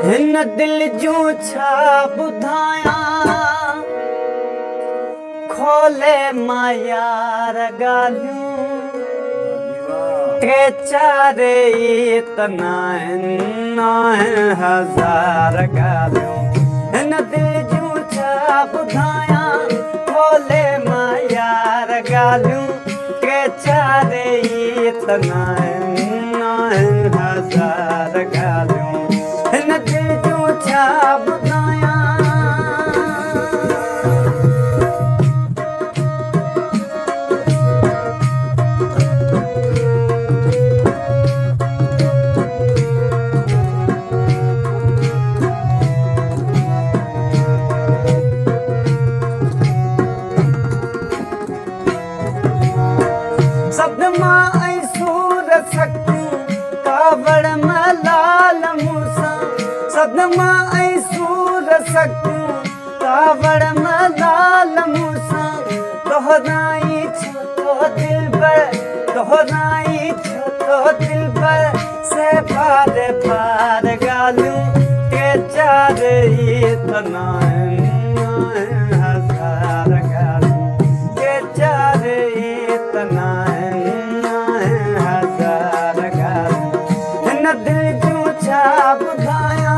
हिन दिल जूं छा ॿुधायां खोले मां यार ॻाल्हियूं टे चार ई त नाहिनि हज़ार ॻाल्हियूं हिन दिल जूं छा ॿुधायां खोले मां यार ॻाल्हियूं टे चार ई त नाहिनि हज़ार ॻाल्हियूं हिन दिल जूं छा ॿुधायां सदमा ऐं सूर सखियूं कावड़ मलाल मूसां सदमा ऐं सूर सखियूं कावड़ मलाल मूसां दोहराई छो दिलबर दोहराई छो दिलबर से पार पार ॻाल्हियूं टे चार ई त नाहिनि हज़ार ॻाल्हियूं टे चार ई त दिल जूं छा ॿुधायां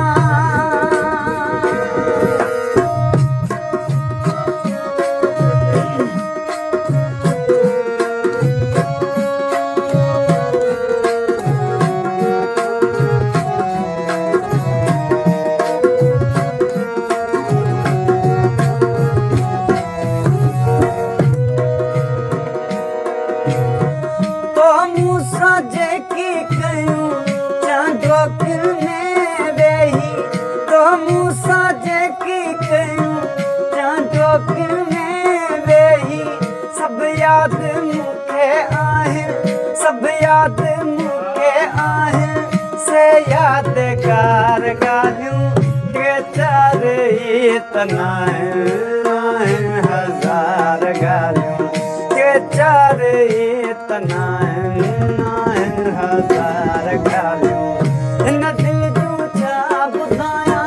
तो मूंसां जेकी कयूं में वेही तो मूंसां जेकी कयूं चांदोकिल में वेही सब याद मूंखे आहिनि सब याद मूंखे आहिनि से यादगार ॻाल्हियूं टे चार ई त नाहिनि हज़ार ॻाल्हियूं टे चार ई त नाहिनि हज़ार ॻाल्हियूं हिन दिल जूं छा ॿुधायां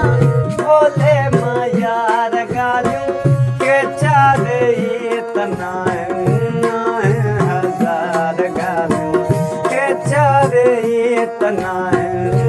खोले मां यार ॻाल्हियूं टे चार ई त नाहिनि हज़ार ॻाल्हियूं टे चार ई त नाहिनि